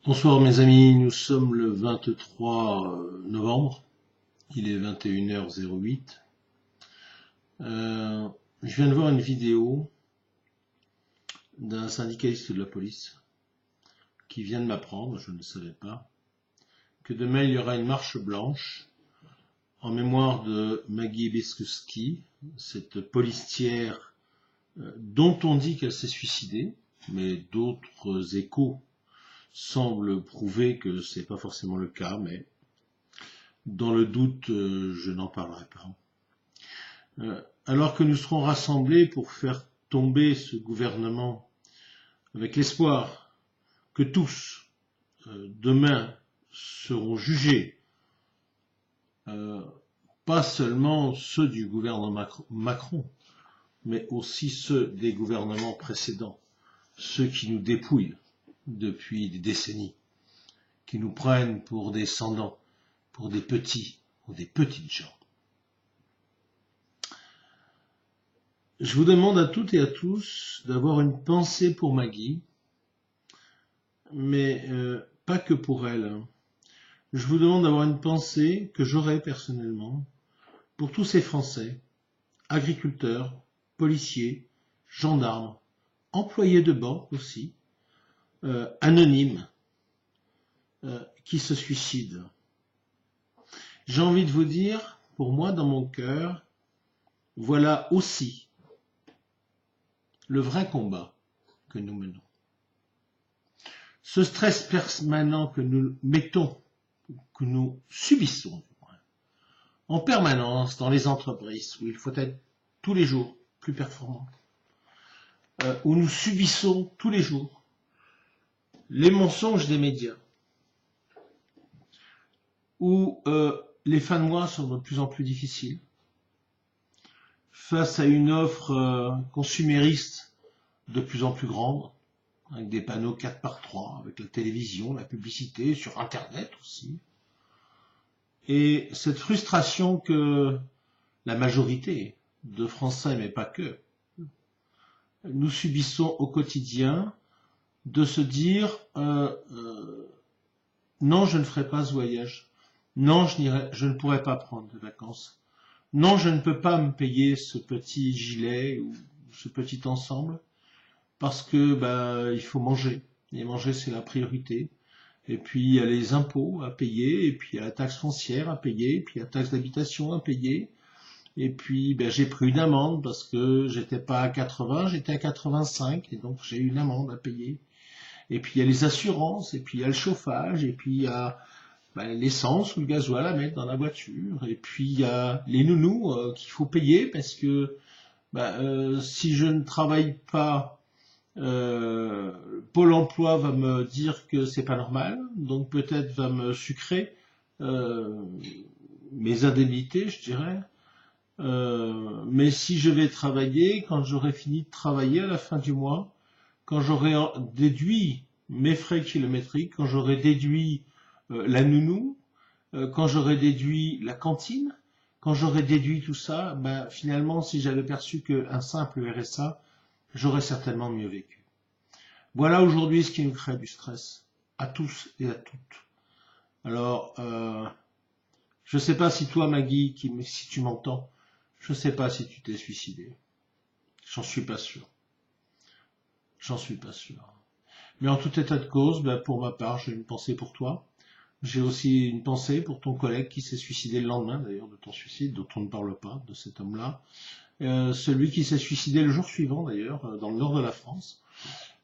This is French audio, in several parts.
Bonsoir mes amis, nous sommes le 23 novembre, il est 21h08. Je viens de voir une vidéo d'un syndicaliste de la police qui vient de m'apprendre, je ne le savais pas, que demain il y aura une marche blanche en mémoire de Maggie Beskuski, cette policière dont on dit qu'elle s'est suicidée, mais d'autres échos semblent prouver que c'est pas forcément le cas, mais dans le doute, je n'en parlerai pas. Alors que nous serons rassemblés pour faire tomber ce gouvernement avec l'espoir que tous, demain, seront jugés, pas seulement ceux du gouvernement Macron, mais aussi ceux des gouvernements précédents, ceux qui nous dépouillent depuis des décennies, qui nous prennent pour des descendants, pour des petits ou des petites gens. Je vous demande à toutes et à tous d'avoir une pensée pour Maggie, mais pas que pour elle. Je vous demande d'avoir une pensée que j'aurai personnellement pour tous ces Français, agriculteurs, policiers, gendarmes, employés de banque aussi, anonymes, qui se suicident. J'ai envie de vous dire, pour moi, dans mon cœur, voilà aussi le vrai combat que nous menons. Ce stress permanent que nous mettons, que nous subissons en permanence dans les entreprises où il faut être tous les jours plus performant, où nous subissons tous les jours les mensonges des médias, où les fins de mois sont de plus en plus difficiles, face à une offre consumériste de plus en plus grande, avec des panneaux 4x3, avec la télévision, la publicité, sur Internet aussi. Et cette frustration que la majorité de Français, mais pas que, nous subissons au quotidien, de se dire non, je ne ferai pas ce voyage, non, je ne pourrai pas prendre de vacances, non, je ne peux pas me payer ce petit gilet ou ce petit ensemble, parce que il faut manger, et manger c'est la priorité. Et puis il y a les impôts à payer, et puis il y a la taxe foncière à payer, et puis il y a la taxe d'habitation à payer. Et puis j'ai pris une amende parce que j'étais pas à 80, j'étais à 85, et donc j'ai eu une amende à payer. Et puis il y a les assurances, et puis il y a le chauffage, et puis il y a l'essence ou le gasoil à mettre dans la voiture, et puis il y a les nounous qu'il faut payer parce que si je ne travaille pas, Pôle emploi va me dire que c'est pas normal, donc peut-être va me sucrer mes indemnités, je dirais. Mais si je vais travailler, quand j'aurai fini de travailler à la fin du mois, quand j'aurai déduit mes frais kilométriques, quand j'aurai déduit la nounou, quand j'aurai déduit la cantine, quand j'aurai déduit tout ça, finalement, si j'avais perçu qu'un simple RSA, j'aurais certainement mieux vécu. Voilà aujourd'hui ce qui nous crée du stress, à tous et à toutes. Alors, je ne sais pas si toi, Maggie, si tu m'entends, je ne sais pas si tu t'es suicidé. J'en suis pas sûr. J'en suis pas sûr. Mais en tout état de cause, pour ma part, j'ai une pensée pour toi. J'ai aussi une pensée pour ton collègue qui s'est suicidé le lendemain, d'ailleurs, de ton suicide, dont on ne parle pas, de cet homme-là. Celui qui s'est suicidé le jour suivant, d'ailleurs, dans le nord de la France.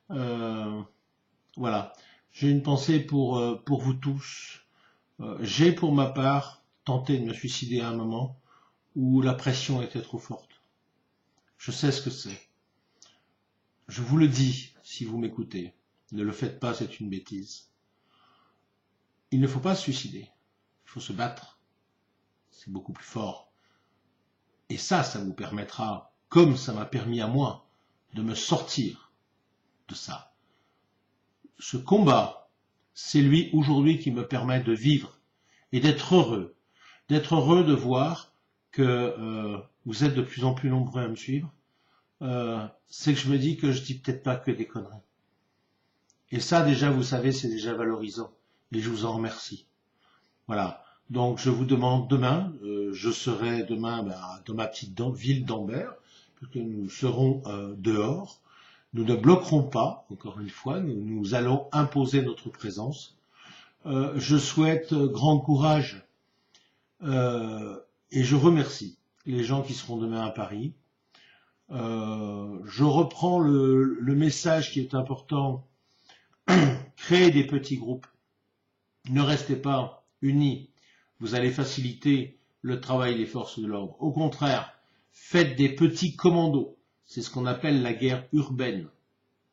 Voilà. J'ai une pensée pour vous tous. J'ai, pour ma part, tenté de me suicider à un moment où la pression était trop forte. Je sais ce que c'est. Je vous le dis, si vous m'écoutez. Ne le faites pas, c'est une bêtise. Il ne faut pas se suicider. Il faut se battre. C'est beaucoup plus fort. Et ça vous permettra, comme ça m'a permis à moi, de me sortir de ça. Ce combat, c'est lui aujourd'hui qui me permet de vivre et d'être heureux de voir que vous êtes de plus en plus nombreux à me suivre. C'est que je me dis que je dis peut-être pas que des conneries. Et ça, déjà, vous savez, c'est déjà valorisant. Et je vous en remercie. Voilà. Donc, je vous demande demain, je serai demain dans ma petite ville d'Ambert, puisque nous serons dehors. Nous ne bloquerons pas, encore une fois, nous allons imposer notre présence. Je souhaite grand courage et je remercie les gens qui seront demain à Paris. Je reprends le message qui est important. Créez des petits groupes. Ne restez pas unis. Vous allez faciliter le travail des forces de l'ordre. Au contraire, faites des petits commandos. C'est ce qu'on appelle la guerre urbaine.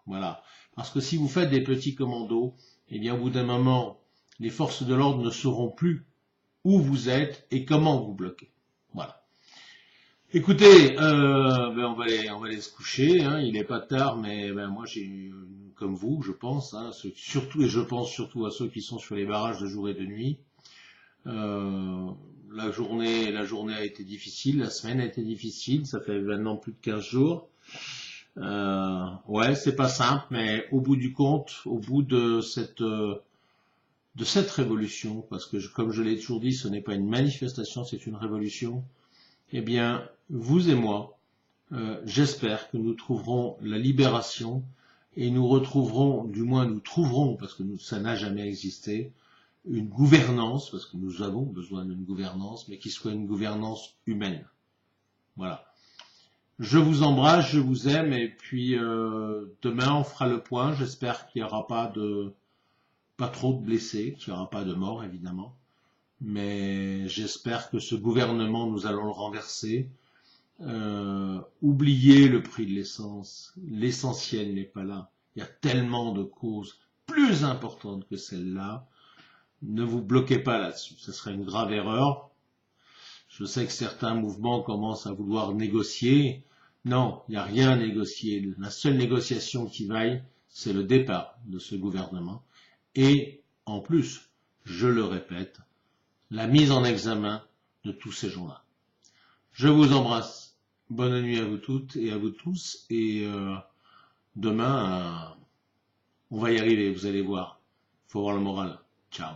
Voilà. Parce que si vous faites des petits commandos, eh bien, au bout d'un moment, les forces de l'ordre ne sauront plus où vous êtes et comment vous bloquez. Voilà. Écoutez, on va aller se coucher. Hein, il n'est pas tard, mais moi j'ai, comme vous, je pense, hein, surtout et je pense surtout à ceux qui sont sur les barrages de jour et de nuit. La journée a été difficile, la semaine a été difficile. Ça fait maintenant plus de 15 jours. Ouais, c'est pas simple, mais au bout du compte, au bout de cette révolution, parce que comme je l'ai toujours dit, ce n'est pas une manifestation, c'est une révolution. Eh bien, vous et moi, j'espère que nous trouverons la libération et nous retrouverons, du moins nous trouverons, parce que ça n'a jamais existé, une gouvernance, parce que nous avons besoin d'une gouvernance, mais qui soit une gouvernance humaine. Voilà. Je vous embrasse, je vous aime, et puis demain on fera le point. J'espère qu'il n'y aura pas trop de blessés, qu'il n'y aura pas de morts évidemment. Mais j'espère que ce gouvernement, nous allons le renverser. Oubliez le prix de l'essence. L'essentiel n'est pas là. Il y a tellement de causes plus importantes que celle-là. Ne vous bloquez pas là-dessus. Ce serait une grave erreur. Je sais que certains mouvements commencent à vouloir négocier. Non, il n'y a rien à négocier. La seule négociation qui vaille, c'est le départ de ce gouvernement. Et, en plus, je le répète, la mise en examen de tous ces gens-là. Je vous embrasse. Bonne nuit à vous toutes et à vous tous. Et demain, on va y arriver, vous allez voir. Il faut avoir le moral. Ciao.